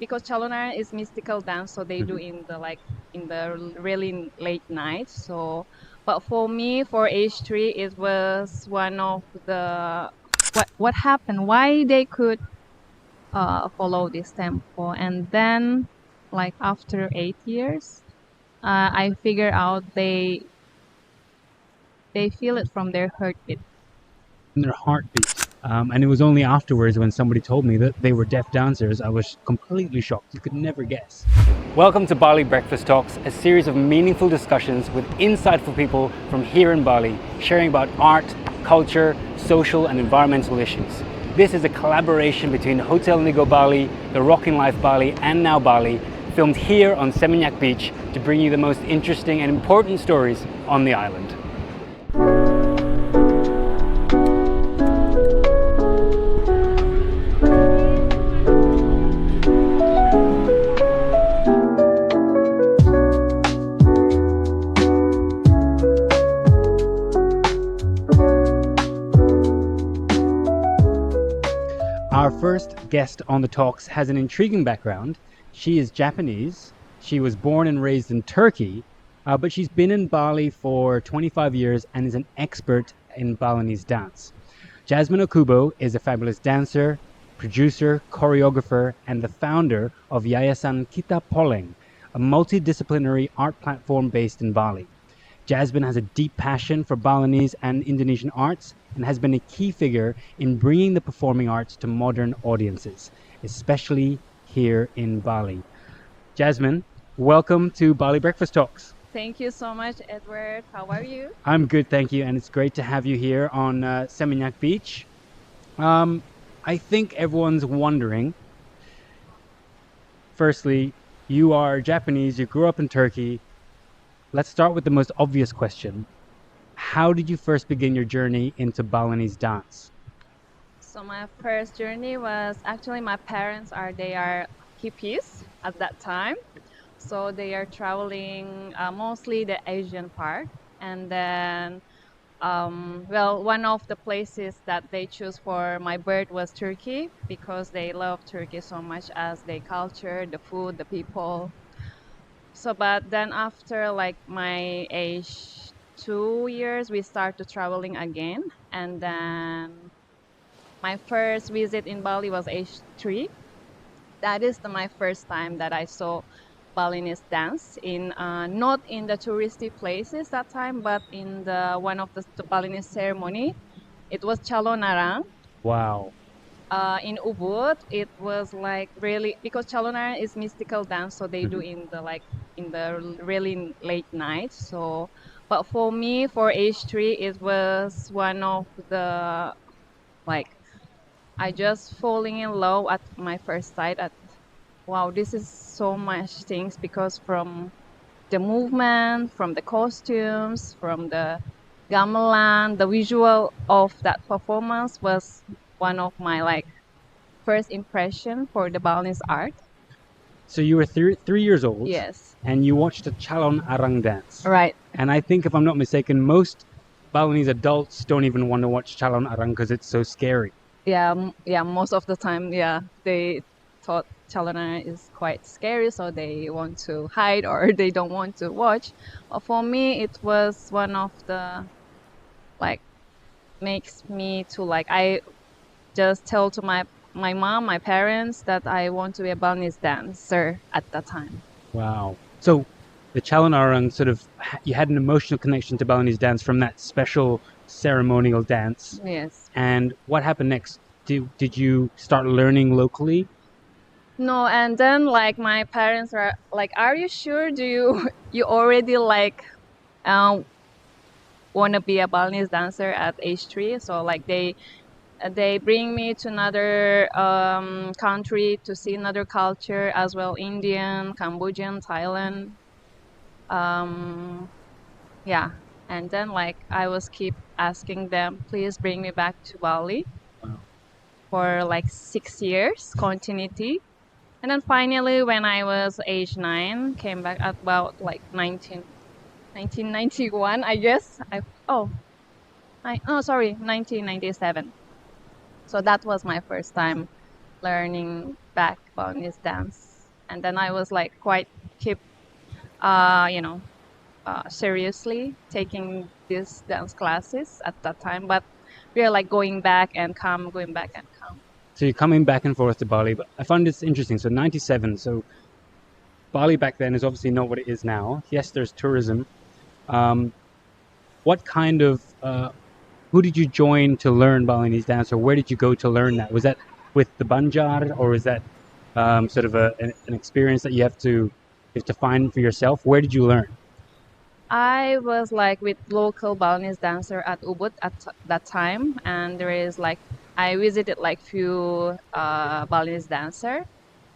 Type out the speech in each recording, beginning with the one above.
because Chalonaran is mystical dance, so they do in the really late night. So, but for me, for age 3, it was one of the what happened, why they could follow this tempo, and then like after 8 years, I figure out they feel it from their heartbeat. In their heartbeat. And it was only afterwards when somebody told me that they were deaf dancers, I was completely shocked. You could never guess. Welcome to Bali Breakfast Talks, a series of meaningful discussions with insightful people from here in Bali, sharing about art, culture, social and environmental issues. This is a collaboration between Hotel Indigo Bali, the Rockin Life Bali and Now Bali, filmed here on Seminyak Beach to bring you the most interesting and important stories on the island. Our first guest on the talks has an intriguing background. She is Japanese. She was born and raised in Turkey, but she's been in Bali for 25 years and is an expert in Balinese dance. Jasmine Okubo is a fabulous dancer, producer, choreographer, and the founder of Yayasan Kitapoleng, a multidisciplinary art platform based in Bali. Jasmine has a deep passion for Balinese and Indonesian arts and has been a key figure in bringing the performing arts to modern audiences, especially here in Bali. Jasmine, welcome to Bali Breakfast Talks. Thank you so much, Edward. How are you? I'm good, thank you, and it's great to have you here on Seminyak Beach. I think everyone's wondering, firstly, you are Japanese, you grew up in Turkey. Let's start with the most obvious question. How did you first begin your journey into Balinese dance? So my first journey was actually my parents they are hippies at that time. So they are traveling mostly the Asian part. And then, one of the places that they choose for my birth was Turkey because they love Turkey so much as their culture, the food, the people. So, but then after like my age 2 years, we started traveling again. And then my first visit in Bali was age 3. That is my first time that I saw Balinese dance in not in the touristy places that time, but in the one of the Balinese ceremony. It was Calonaran. Wow. In Ubud, it was like really because Calonaran is mystical dance, so they do in the really late night. So, but for me, for age 3, it was one of the like I just falling in love at my first sight. At wow, this is so much things because from the movement, from the costumes, from the gamelan, the visual of that performance was one of my first impression for the Balinese art. So you were 3 years old. Yes. And you watched a Calon Arang dance. Right. And I think, if I'm not mistaken, most Balinese adults don't even want to watch Calon Arang because it's so scary. Yeah, most of the time, they thought Chalana is quite scary, so they want to hide or they don't want to watch. But for me, it was one of the makes me to I just tell to my mom, my parents that I want to be a Balinese dancer at that time. Wow. So the Calon Arang you had an emotional connection to Balinese dance from that special ceremonial dance. Yes. And what happened next? Did you start learning locally? No, and then my parents are "Are you sure? Do you already want to be a Balinese dancer at age 3?" So they bring me to another country to see another culture as well, Indian, Cambodian, Thailand. Yeah, and then I was keep asking them, please bring me back to Bali. Wow. For 6 years continuity. And then finally, when I was age 9, came back at about 1991, I guess. 1997. So that was my first time learning back Balinese dance. And then I was like quite keep, you know, seriously taking these dance classes at that time. But we are like going back and come, going back and come. So you're coming back and forth to Bali, but I find this interesting. So 97, so Bali back then is obviously not what it is now. Yes, there's tourism. Um, what kind of who did you join to learn Balinese dance, or where did you go to learn that? Was that with the Banjar, or is that sort of an experience that you have to find for yourself? Where did you learn? I was like with local Balinese dancer at Ubud at that time, and there is like I visited like few Balinese dancer,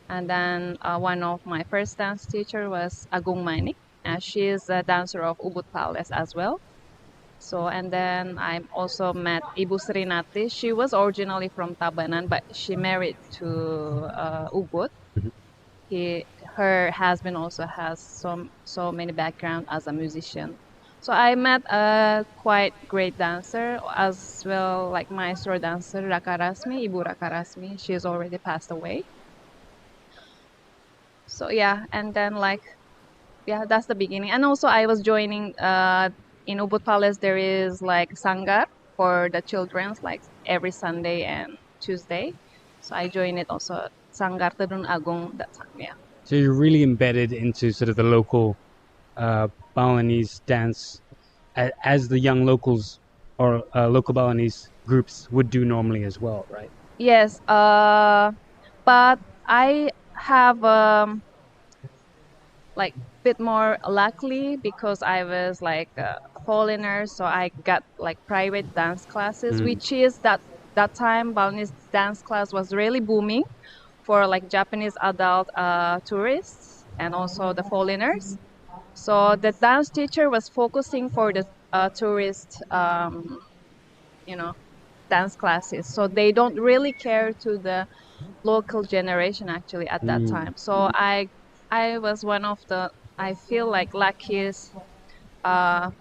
and then one of my first dance teacher was Agung Manik, and she is a dancer of Ubud Palace as well. So and then I also met Ibu Srinati. She was originally from Tabanan, but she married to Ubud. Mhm. Her husband also has so many background as a musician. So I met a quite great dancer as well, like maestro dancer Raka Rasmi, Ibu Raka Rasmi. She is already passed away. So yeah, and then like yeah, that's the beginning. And also I was joining in Ubud Palace there is like Sanggar for the children's like every Sunday and Tuesday. So I joined it also Sanggar Tedun Agung that time, yeah. So you're really embedded into sort of the local Balinese dance, as the young locals or local Balinese groups would do normally as well, right? Yes, but I have like bit more luckily because I was like a foreigner, so I got like private dance classes, Mm. which is that time Balinese dance class was really booming for like Japanese adult tourists and also the foreigners. So the dance teacher was focusing for the tourist, you know, dance classes. So they don't really care to the local generation actually at that Mm. time. So I was one of the I feel like luckiest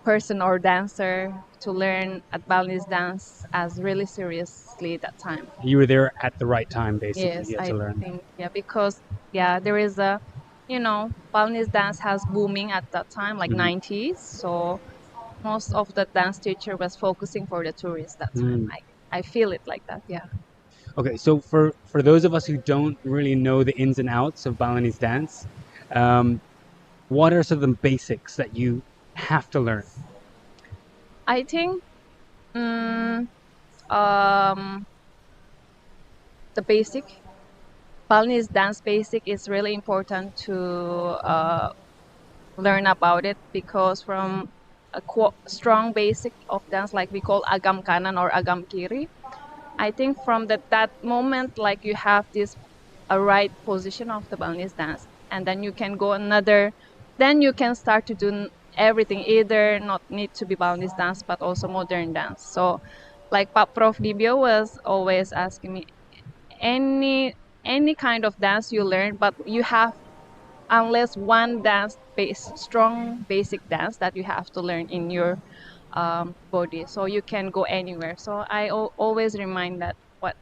person or dancer to learn at Balinese dance as really seriously that time. You were there at the right time, basically. Yes, You had to I learn. think yeah because yeah there is a you know Balinese dance has booming at that time like Mhm. 90s. So most of the dance teacher was focusing for the tourists that time. Mm. I feel it like that. Yeah. Okay, so for those of us who don't really know the ins and outs of Balinese dance, um, what are some of the basics that you have to learn? I think mm, um, the basic Balinese dance basic is really important to learn about it because from a strong basic of dance like we call agam kanan or agam kiri, I think from that moment like you have this a right position of the Balinese dance, and then you can go another, then you can start to do everything either not need to be Balinese dance but also modern dance. So like Pak Prof Dibio was always asking me any any kind of dance you learn, but you have unless one dance base strong basic dance that you have to learn in your body, so you can go anywhere. So I always remind that what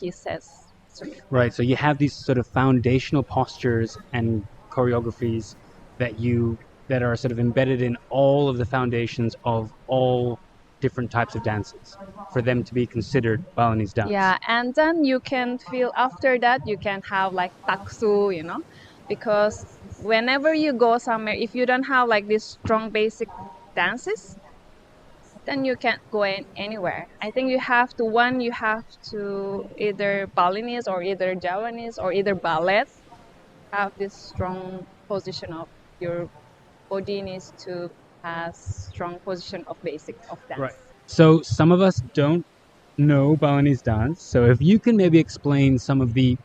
he says. So, Right, so you have these sort of foundational postures and choreographies that are sort of embedded in all of the foundations of all different types of dances for them to be considered Balinese dance. yeah, and then you can feel after that you can have like taksu, because whenever you go somewhere, if you don't have like these strong basic dances, then you can't go anywhere. I think you have to either Balinese or either Javanese or either ballet have this strong position of your body needs to have strong position of basic of Right. dance. So some of us don't know Balinese dance. So if you can maybe explain some of the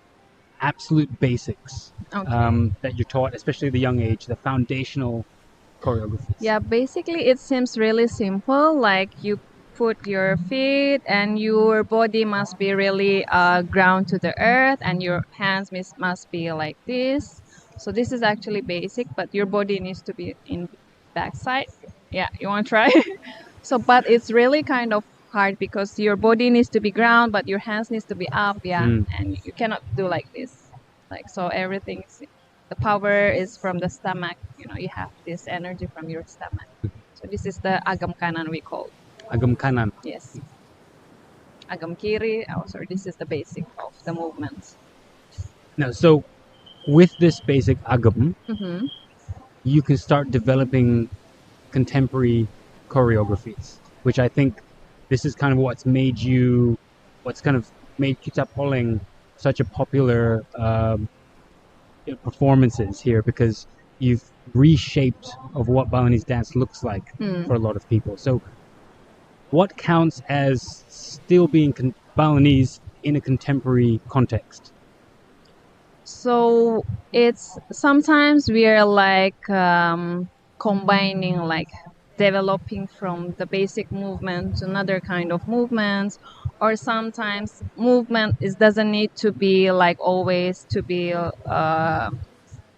absolute basics Okay. that you're taught, especially at the young age, the foundational choreographies. Yeah, basically it seems really simple. Like you put your feet and your body must be really ground to the earth and your hands must be like this. So this is actually basic, but your body needs to be in backside. Yeah, you want to try? So, but it's really kind of hard because your body needs to be ground, but your hands needs to be up. Yeah, Mm. and you cannot do like this. Like so, everything. the power is from the stomach. You have this energy from your stomach. So this is the agam kanan we call. Agam kanan. Yes. Agam kiri. Oh, sorry. This is the basic of the movement. Now, so with this basic agam, Mm-hmm. you can start developing contemporary choreographies, which I think this is kind of what's kind of made Kitapoleng such a popular performances here, because you've reshaped of what Balinese dance looks like for a lot of people. So what counts as still being Balinese in a contemporary context? So it's sometimes we are like combining, like developing from the basic movement to another kind of movement, or sometimes movement is doesn't need to be like always to be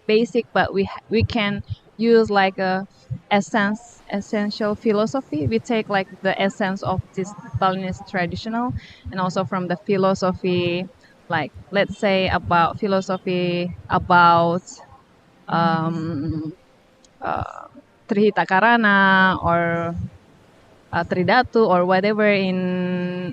basic, but we can use like a essential philosophy. We take like the essence of this Balinese traditional, and also from the philosophy, like let's say about philosophy about um, Trihita Karana or Tridatu or whatever in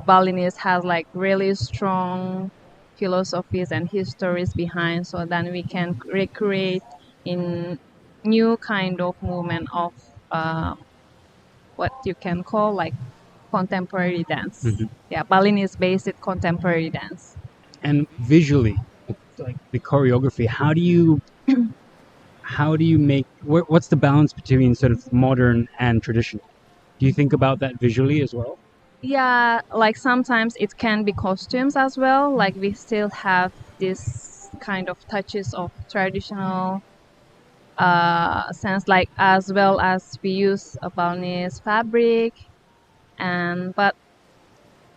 Balinese has like really strong philosophies and histories behind, so then we can recreate in new kind of movement of what you can call like contemporary dance. Mm-hmm. Yeah, Balinese based contemporary dance. And visually, like the choreography, how do you make, what's the balance between sort of modern and traditional? Do you think about that visually as well? Yeah, like sometimes it can be costumes as well. Like we still have this kind of touches of traditional sense, like as well as we use a Balinese fabric, and but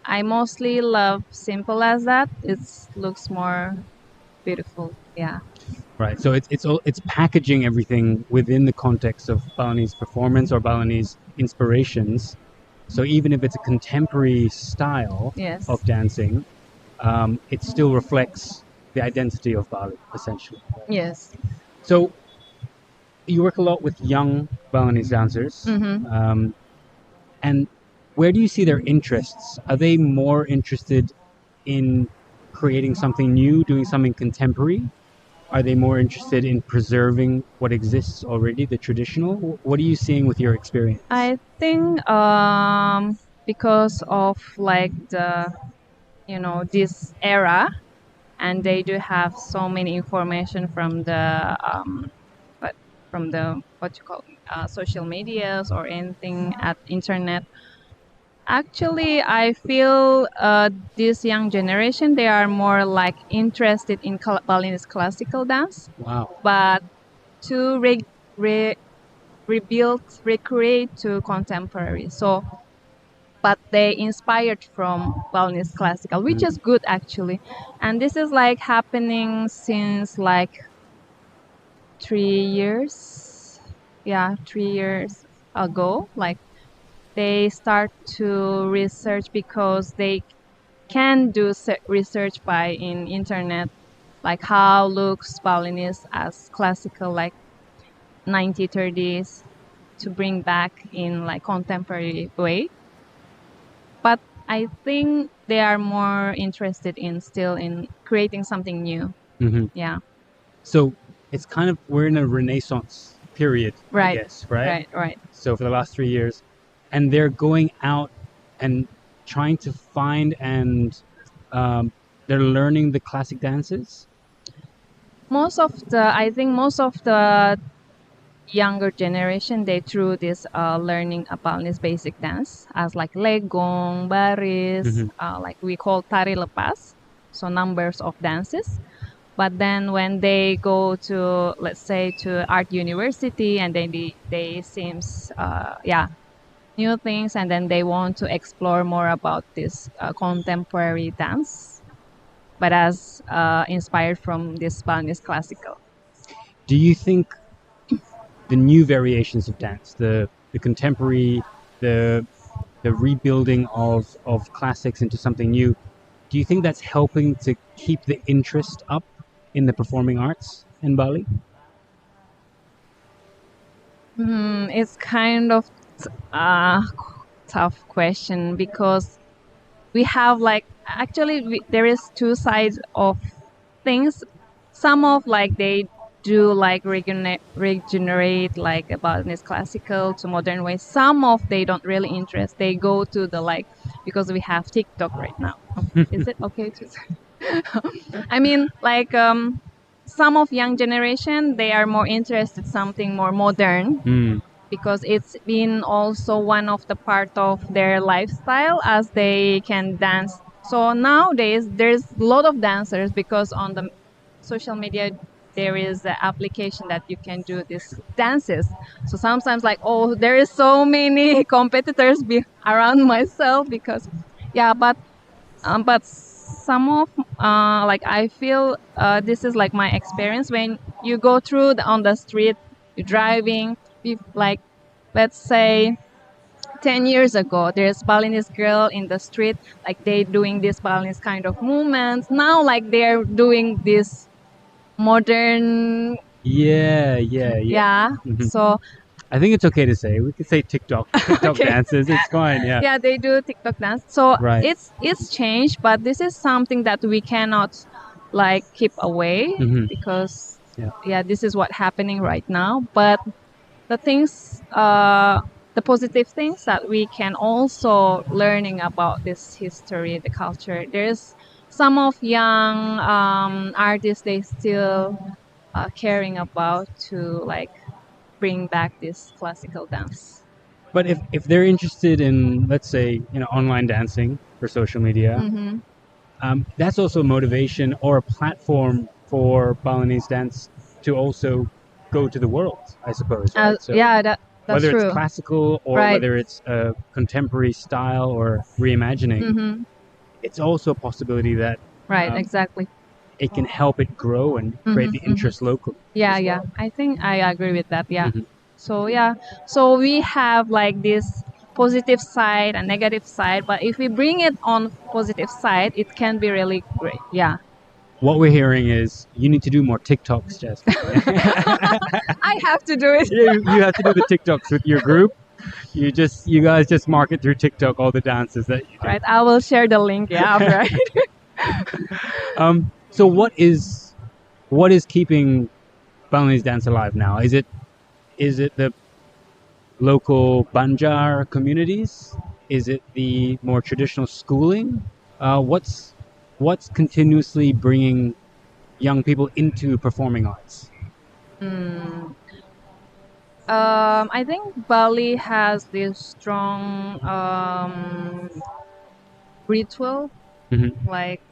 I mostly love simple as that. It looks more beautiful. Yeah. Right. So it's packaging everything within the context of Balinese performance or Balinese inspirations. So even if it's a contemporary style Yes. of dancing, it still reflects the identity of Bali, essentially. Yes. So you work a lot with young Balinese dancers, Mm-hmm. and where do you see their interests? Are they more interested in creating something new, doing something contemporary? Are they more interested in preserving what exists already, the traditional? What are you seeing with your experience? I think because of like the this era, and they do have so many information from the but from the what you call social medias or anything at internet. Actually, I feel this young generation, they are more like interested in Balinese classical dance, Wow. but to rebuild, recreate to contemporary. So, but they inspired from Balinese classical, which is good actually. And this is like happening since like 3 years. Yeah, 3 years ago. Like they start to research because they can do research by in internet, like how looks Balinese as classical, like 1930s, to bring back in like contemporary way. But I think they are more interested in still in creating something new. Mm-hmm. Yeah. So it's kind of, we're in a renaissance period, I Right. guess, right? Right. So for the last 3 years, and they're going out and trying to find and they're learning the classic dances. I think most of the younger generation, they through this learning about this basic dance as like legong, baris, like we call tari lepas, so numbers of dances. But then when they go to, let's say, to art university, and then they seems new things, and then they want to explore more about this contemporary dance, but as inspired from this Balinese classical. Do you think the new variations of dance, the contemporary, the rebuilding of classics into something new, do you think that's helping to keep the interest up in the performing arts? in Bali? It's kind of a tough question because we have like actually there is two sides of things. Some of like they do like regenerate like about this classical to modern ways. Some of they don't really interest. They go to the like because we have TikTok right now. Is it okay to say? I mean like some of young generation they are more interested something more modern Mm. because it's been also one of the part of their lifestyle as they can dance. So nowadays there's a lot of dancers because on the social media there is an application that you can do these dances. So sometimes like oh there is so many competitors around myself because yeah but some of like I feel this is like my experience when you go through on the street, you're driving, like let's say 10 years ago, there's Balinese girl in the street, like they doing this Balinese kind of movements. Now, like they're doing this modern, Yeah, yeah, yeah. yeah. Mhm. So I think it's okay to say. We could say TikTok okay, dances. It's fine. Yeah. yeah, they do TikTok dance. So Right. it's changed, but this is something that we cannot like keep away Hmm. because Yeah. yeah, this is what happening right now. But the things the positive things that we can also learning about this history the culture there's some of young artists they still caring about to like bring back this classical dance. But if they're interested in, let's say, online dancing for social media, Mm-hmm. that's also motivation or a platform for Balinese dance to also go to the world, I suppose, right? So Yeah, that's whether it's true. classical or Right. whether it's a contemporary style or reimagining, Mm-hmm. it's also a possibility that Right, um, exactly. it can help it grow and create the Mm-hmm, mm-hmm. interest locally Yeah, as yeah. well. I think I agree with that. Yeah. Hmm. So yeah. So we have like this positive side and negative side, but if we bring it on positive side, it can be really great. Yeah. What we're hearing is you need to do more TikToks, Jasmine. I have to do it. You have to do the TikToks with your group. You guys just market through TikTok all the dances that you do. Right. I will share the link. Yeah. Right. So what is keeping Balinese dance alive now? Is it the local Banjar communities? Is it the more traditional schooling? What's continuously bringing young people into performing arts? Mm. I think Bali has this strong ritual, Hmm. like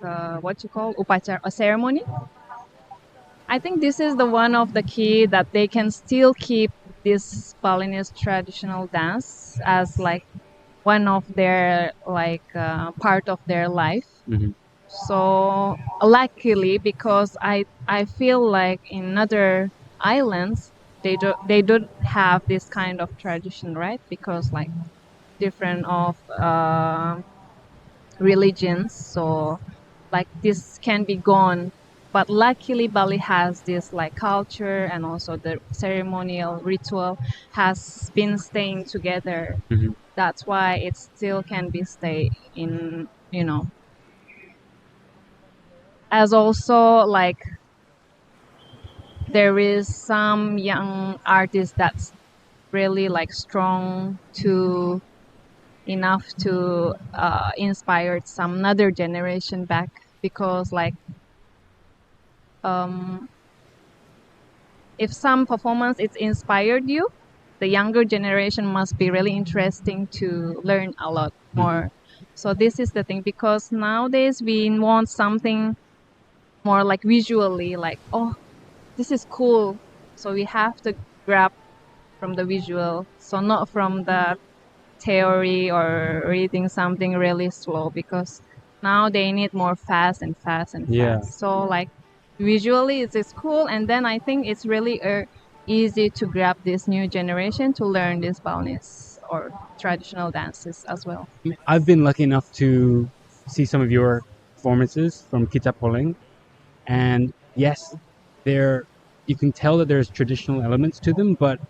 what you call upacara, a ceremony. I think this is the one of the key that they can still keep this Balinese traditional dance as like one of their like part of their life. Hmm. So luckily, because I feel like in other islands they don't have this kind of tradition, right? Because like different of religions, so like this can be gone. But luckily, Bali has this like culture and also the ceremonial ritual has been staying together. Hmm. That's why it still can be stay in as also like there is some young artists that's really like strong to enough to inspire some another generation back because like um, if some performance it's inspired you the younger generation must be really interesting to learn a lot Hmm. more. So this is the thing because nowadays we want something more like visually like oh this is cool so we have to grab from the visual so not from the theory or reading something really slow because now they need more fast and fast and Yeah. fast. So like visually it's cool and then I think it's really easy to grab this new generation to learn this Balinese or traditional dances as well. I've been lucky enough to see some of your performances from Kitapoleng, and yes, they're you can tell that there's traditional elements to them, but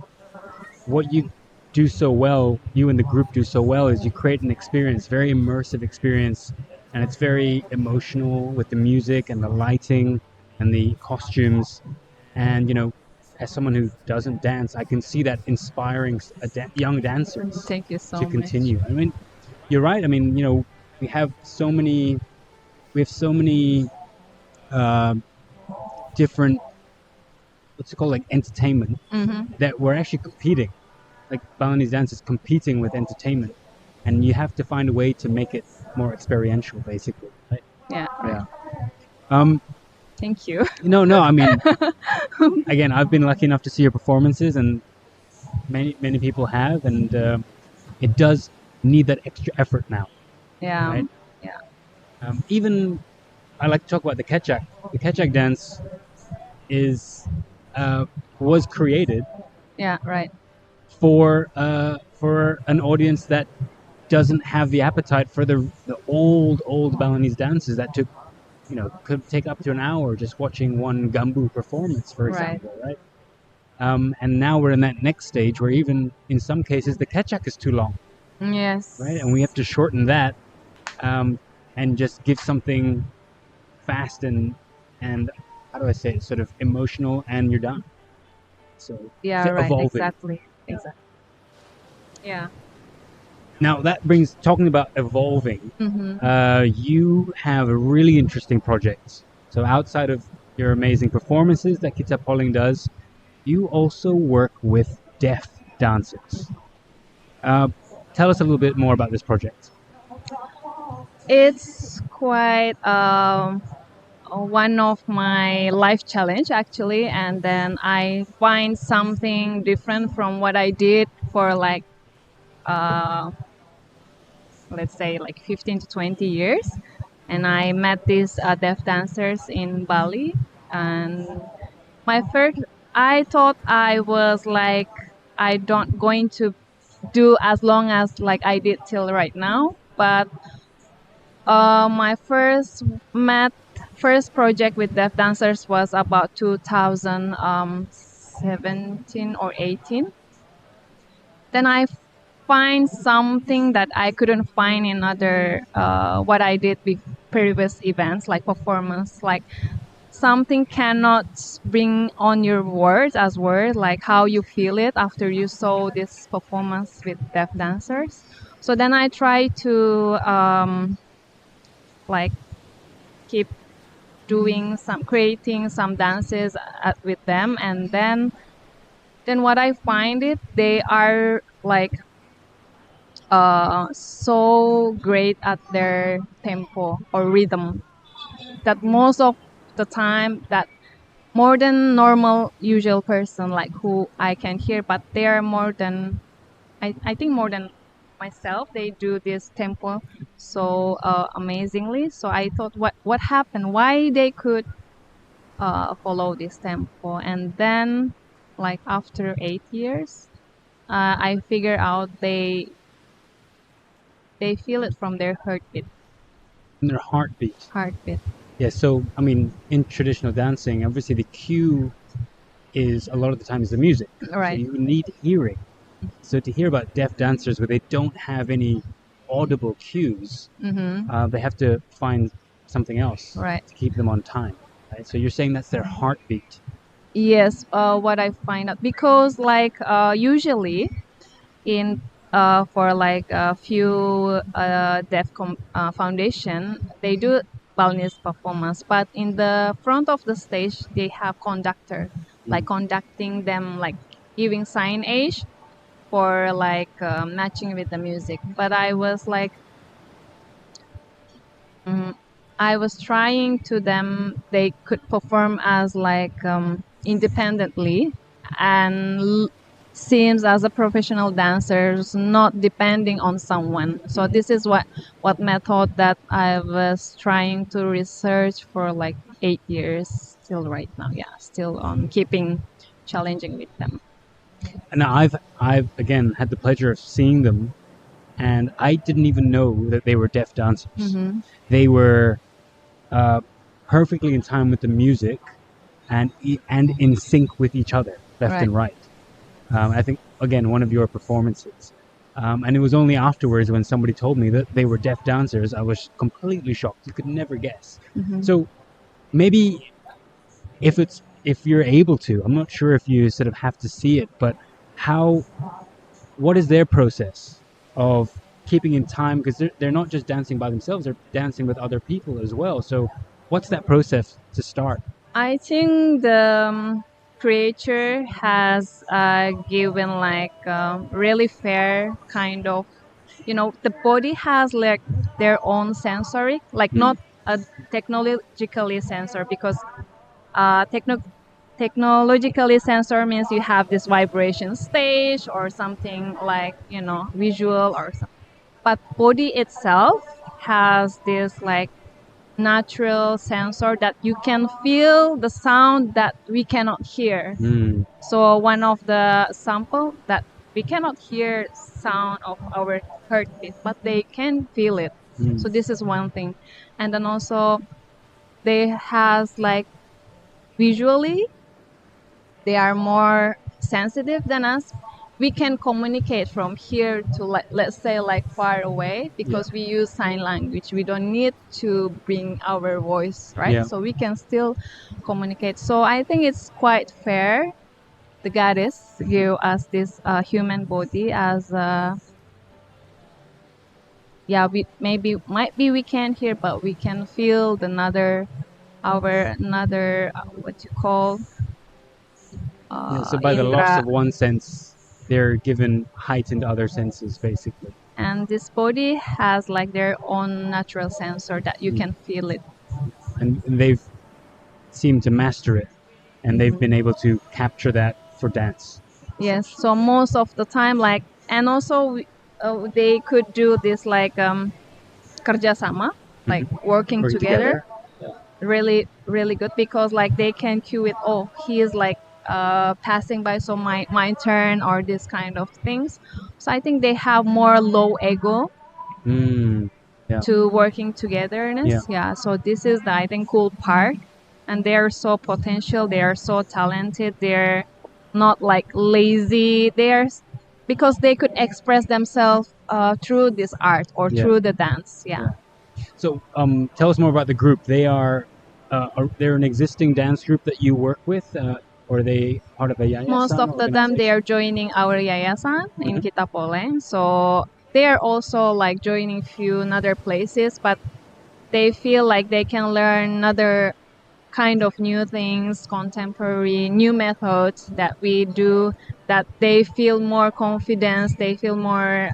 what you do so well, you and the group do so well, is you create an experience, very immersive experience, and it's very emotional with the music and the lighting and the costumes. And as someone who doesn't dance, I can see that inspiring young dancers Thank you so to much. continue. I mean, you're right. I mean, we have so many different, what's it called, like entertainment, that we're actually competing. Like Balinese dance is competing with entertainment, and you have to find a way to make it more experiential, basically. Right? Yeah. Yeah. Um, Thank you. No, I mean, again, I've been lucky enough to see your performances, and many people have, and it does need that extra effort now. Yeah. Right? Yeah. Even I like to talk about the Kechak. The Kechak dance was created. Yeah. Right. For an audience that doesn't have the appetite for the old Balinese dances that could take up to an hour just watching one gambu performance, for example, right? And now we're in that next stage where even in some cases the Kechak is too long. Yes. Right, and we have to shorten that, and just give something fast and how do I say it, sort of emotional, and you're done. So yeah, right, evolving. exactly. Yeah. Now that brings talking about evolving. You have a really interesting project. So outside of your amazing performances that Kitapoleng does, you also work with deaf dancers. Tell us a little bit more about this project. It's quite one of my life challenge actually, and then I find something different from what I did for like let's say like 15 to 20 years. And I met these deaf dancers in Bali, and my first, I thought I was like, I don't going to do as long as like I did till right now. But my first project with deaf dancers was about 2017 or 18. Then I find something that I couldn't find in other what I did with previous events like performance, like something cannot bring on your words as words, like how you feel it after you saw this performance with deaf dancers. So then I try to like keep creating some dances with them, and then what I find it, they are like so great at their tempo or rhythm that most of the time that more than normal usual person like who I can hear, but they are more than I think more than myself. They do this tempo so amazingly. So I thought, what happened? Why they could follow this tempo? And then, like after 8 years, I figure out they feel it from their heartbeat. And their heartbeat. Heartbeat. Yeah. So I mean, in traditional dancing, obviously the cue is a lot of the time is the music. Right. So you need hearing. So to hear about deaf dancers where they don't have any audible cues, they have to find something else to keep them on time. Right? So you're saying that's their heartbeat. Yes, what I find out, because like usually in for like a few deaf foundation, they do Balinese performance, but in the front of the stage they have conductor, like conducting them, like giving signage for like matching with the music. But I was like, I was trying to them, they could perform as like independently and seems as a professional dancers, not depending on someone. So this is what method that I was trying to research for like 8 years till right now. Yeah, still on keeping challenging with them. And I've again had the pleasure of seeing them, and I didn't even know that they were deaf dancers. They were perfectly in time with the music, and in sync with each other, left Right. and right. I think, again, one of your performances. And it was only afterwards when somebody told me that they were deaf dancers, I was completely shocked. You could never guess. Mm-hmm. So maybe if you're able to, I'm not sure if you sort of have to see it, but what is their process of keeping in time? Because they're not just dancing by themselves, they're dancing with other people as well. So what's that process to start? I think the creator has given like really fair kind of, the body has like their own sensory, like not a technologically sensor, because technologically sensor means you have this vibration stage or something like, visual or something. But body itself has this like natural sensor that you can feel the sound that we cannot hear. Mm. So one of the sample that we cannot hear sound of our heartbeat, but they can feel it. So this is one thing. And then also they has like visually they are more sensitive than us. We can communicate from here to like, let's say like far away, because we use sign language. We don't need to bring our voice, right? Yeah. So we can still communicate. So I think it's quite fair. The goddess gave us this human body as we might be we can't hear, but we can feel another what you call Yeah, so by the loss indra. of one sense, they're given heightened other senses, basically. And this body has like their own natural sensor that you can feel it. And they've seemed to master it, and they've been able to capture that for dance. Yes, so most of the time, like, and also they could do this like kerja sama, like working Working together. together. Yeah. Really, really good, because like they can cue it. Oh, he is like passing by, so my turn, or this kind of things. So I think they have more low ego Yeah. to working togetherness. Yeah. So this is the I think cool part, and they are so potential. They are so talented. They're not like lazy. They're because they could express themselves through this art or Yeah. through the dance. Yeah. So, tell us more about the group. They're an existing dance group that you work with, or are they part of a Most yayasan of the time they organization? are joining our yayasan in Kitapoleng. So they are also like joining few other places, but they feel like they can learn another kind of new things, contemporary, new methods that we do, that they feel more confidence, they feel more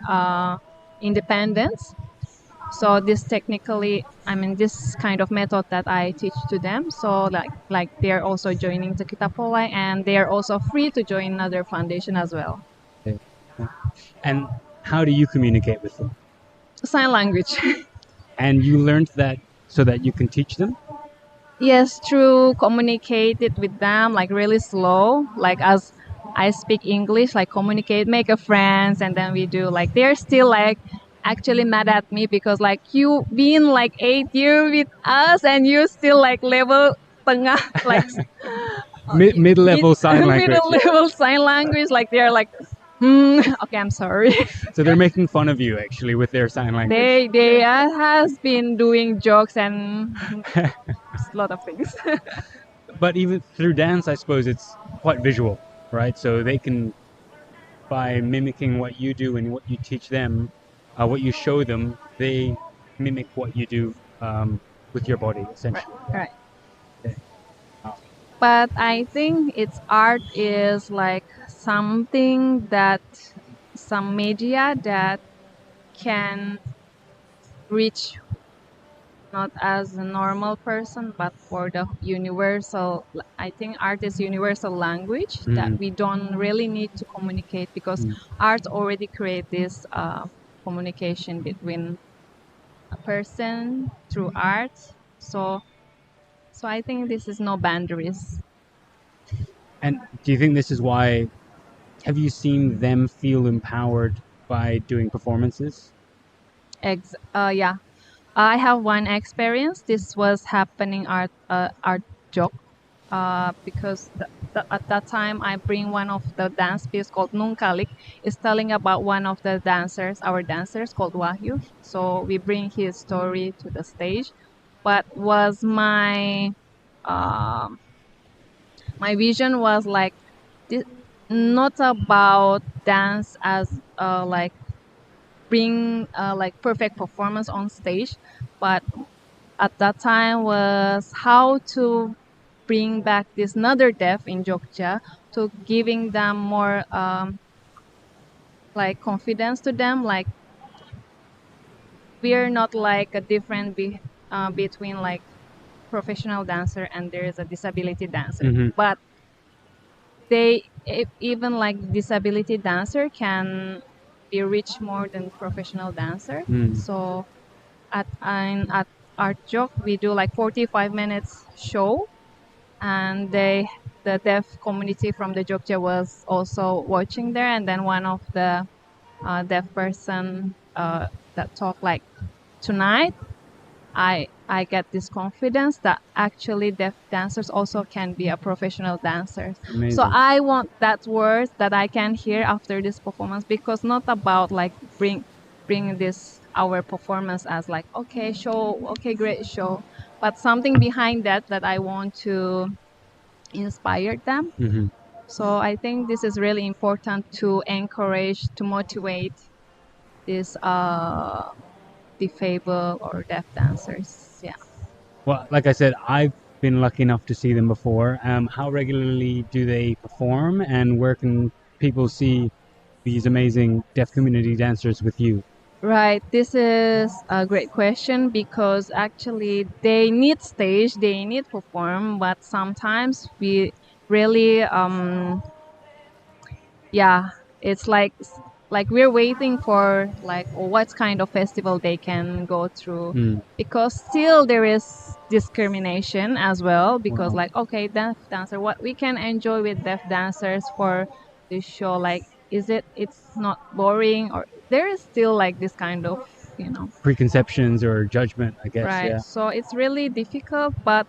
independence. So this kind of method that I teach to them. So like they're also joining the Kitapoleng, and they are also free to join another foundation as well. Okay. And how do you communicate with them? Sign language. And you learned that so that you can teach them? Yes, true. Communicate it with them like really slow. Like as I speak English, like communicate, make a friends, and then we do like they're still like actually mad at me, because like you been like 8 years with us and you still like level tengah like Mid-level sign language. middle level sign language. Like they're like, okay, I'm sorry. So they're making fun of you actually with their sign language. They has been doing jokes and a lot of things. But even through dance, I suppose it's quite visual, right? So they can, by mimicking what you do and what you teach them, what you show them, they mimic what you do with your body, essentially. Right. Okay. Wow. But I think its art is like something that some media that can reach not as a normal person, but for the universal. I think art is universal language that we don't really need to communicate, because art already create this communication between a person through art. So I think this is no boundaries. And do you think this is why? Have you seen them feel empowered by doing performances? Yeah. I have one experience. This was happening art joke. because at that time I bring one of the dance piece called Nungkalik. It's telling about one of the dancers, our dancers called Wahyu. So we bring his story to the stage. But was um my vision was like this, not about dance as like bring like perfect performance on stage, but at that time was how to bring back this another deaf in Jogja to giving them more like confidence to them. Like we're not like a different between like professional dancer and there is a disability dancer, but even like disability dancer can be reached more than professional dancer. So at Art Jog we do like 45 minutes show, and the deaf community from the Jogja was also watching there, and then one of the deaf person that talked like tonight I get this confidence that actually deaf dancers also can be a professional dancer. Amazing. So I want that word that I can hear after this performance, because not about like bring this our performance as like okay show, okay great show, but something behind that that I want to inspire them. So I think this is really important to encourage, to motivate these disabled or deaf dancers. Yeah. Well, like I said, I've been lucky enough to see them before. How regularly do they perform, and where can people see these amazing deaf community dancers with you? Right. This is a great question because actually they need stage, they need perform, but sometimes we really yeah, it's like we're waiting for like what kind of festival they can go through, because still there is discrimination as well, because Wow. like okay deaf dancer, what we can enjoy with deaf dancers for this show, like it's not boring, or there is still like this kind of Preconceptions or judgment, I guess. right. Yeah. So it's really difficult, but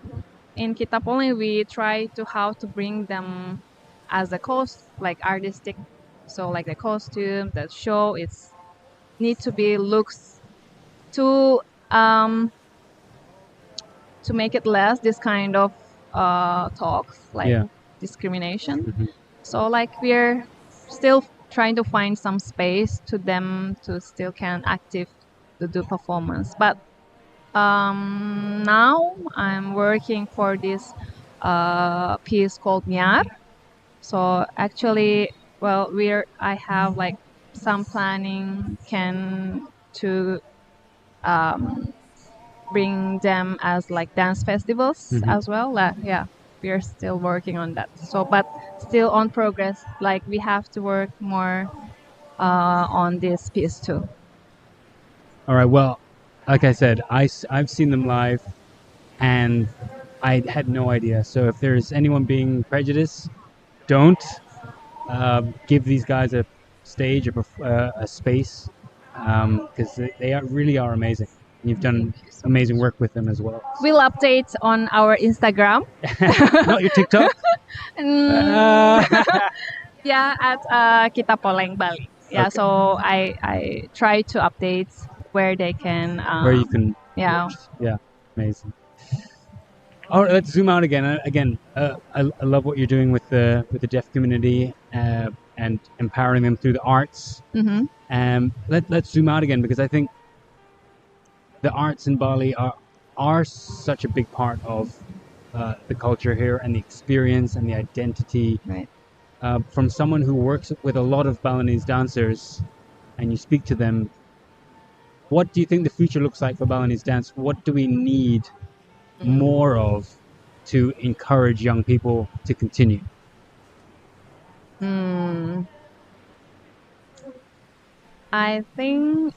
in Kitapoleng we try to how to bring them as a like artistic, so like the costume, the show, it's need to be looks to um to make it less this kind of talks like discrimination. So like we're still trying to find some space to them to still can active to do performance, but now I'm working for this piece called Nyar. So actually, well, I have like some planning can to um, bring them as like dance festivals as well. Yeah, we are still working on that. So, but still on progress. Like we have to work more on this piece too. All right. Well, like I said, I've seen them live, and I had no idea. So if there's anyone being prejudiced, don't give these guys a stage, a space, because they really are amazing. And you've done amazing work with them as well. We'll update on our Instagram. Not your TikTok. Yeah, at Kitapoleng Bali. Yeah, Okay. so I try to update where they can Where you can yeah. Yeah, amazing. All right, let's zoom out again. I love what you're doing with the deaf community and empowering them through the arts. Let's zoom out again, because I think the arts in Bali are such a big part of the culture here and the experience and the identity. Right. From someone who works with a lot of Balinese dancers, and you speak to them, what do you think the future looks like for Balinese dance? What do we need more of to encourage young people to continue? I think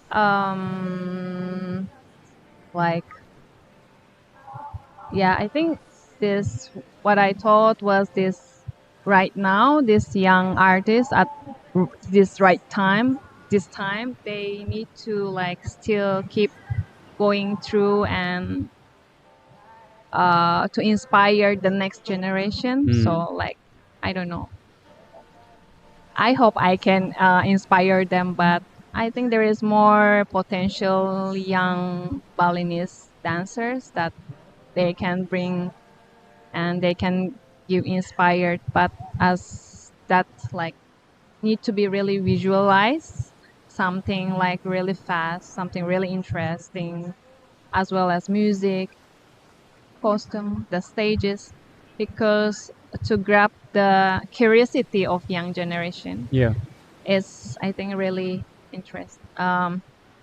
like yeah, I think this what I thought was this right now, this young artist at this right time, this time they need to like still keep going through and to inspire the next generation. So like, I don't know. I hope I can inspire them, but I think there is more potential young Balinese dancers that they can bring and they can give inspired, but as that like need to be really visualized, something like really fast, something really interesting, as well as music, costume, the stages, because to grab the curiosity of young generation Yeah. is, I think, really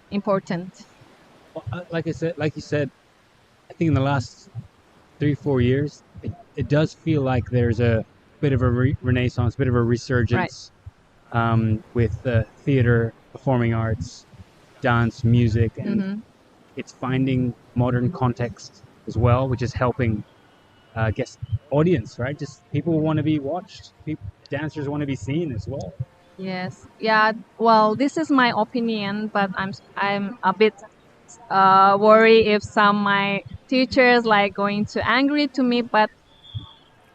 important. Well, like you said, I think in the last 3-4 years, it does feel like there's a bit of a renaissance, a bit of a resurgence with theater, performing arts, dance, music, and it's finding modern context as well, which is helping, I guess, audience, right? Just people want to be watched. Dancers want to be seen as well. Yes. Yeah. Well, this is my opinion, but I'm a bit worried if some my teachers like going to angry to me. But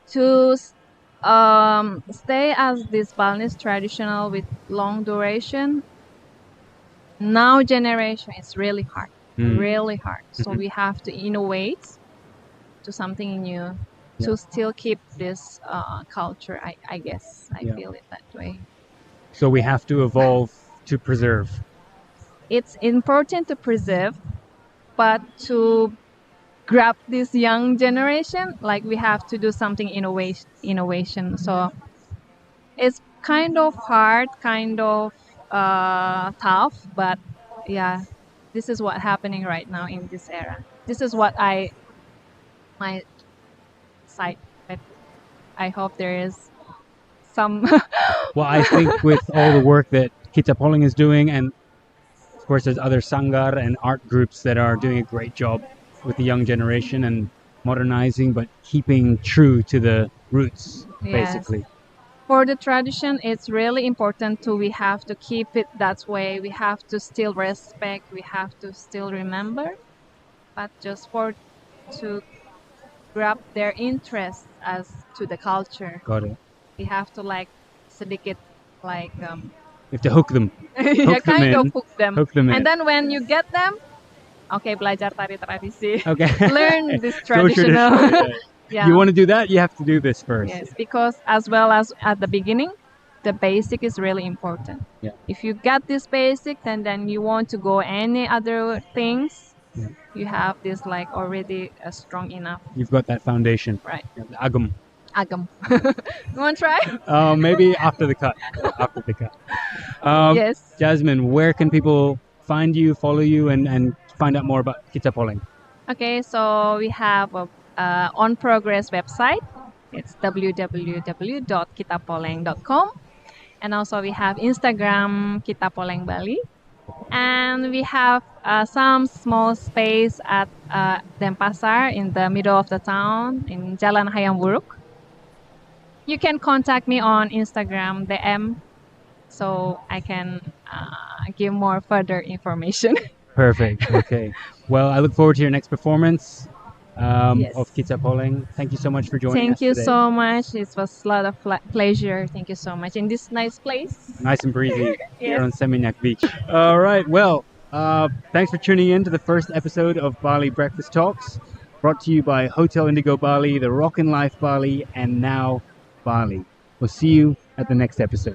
to stay as this Balinese traditional with long duration, now generation is really hard, really hard. So we have to innovate to something new to still keep this culture. I guess I feel it that way. So we have to evolve to preserve. It's important to preserve, but to grab this young generation, like we have to do something innovation. So it's kind of hard, kind of tough, but yeah, this is what happening right now in this era. This is what my side, but I hope there is some. Well, I think with all the work that Kitapoleng is doing, and of course there's other sangar and art groups that are doing a great job with the young generation and modernizing, but keeping true to the roots, basically. For the tradition, it's really important we have to keep it that way. We have to still respect, we have to still remember, but just to grab their interest as to the culture. Got it. We have to like sedikit like You have to hook them. Hook them. Hook them in. And then when you get them, okay, belajar tari tradisi. Okay. Learn this traditional. Yeah. You want to do that, you have to do this first. Yes, because as well as at the beginning, the basic is really important. Yeah. If you got this basic, then you want to go any other things, you have this like already strong enough. You've got that foundation. Right. Agam. Agam. You want to try? Maybe after the cut. After the cut. Yes. Jasmine, where can people find you, follow you, and find out more about Kitapoleng? Okay, so we have a on progress website. It's www.kitapoleng.com, and also we have Instagram Kitapoleng Bali, and we have some small space at Denpasar in the middle of the town in Jalan Hayam Buruk. You can contact me on Instagram DM, so I can give more further information. Perfect. Okay. Well, I look forward to your next performance. Of Kitapoleng. Thank you so much for joining us today. Thank you so much. It was a lot of pleasure. Thank you so much. In this nice place. Nice and breezy here on Seminyak Beach. All right. Well, thanks for tuning in to the first episode of Bali Breakfast Talks, brought to you by Hotel Indigo Bali, the Rockin Life Bali, and now Bali. We'll see you at the next episode.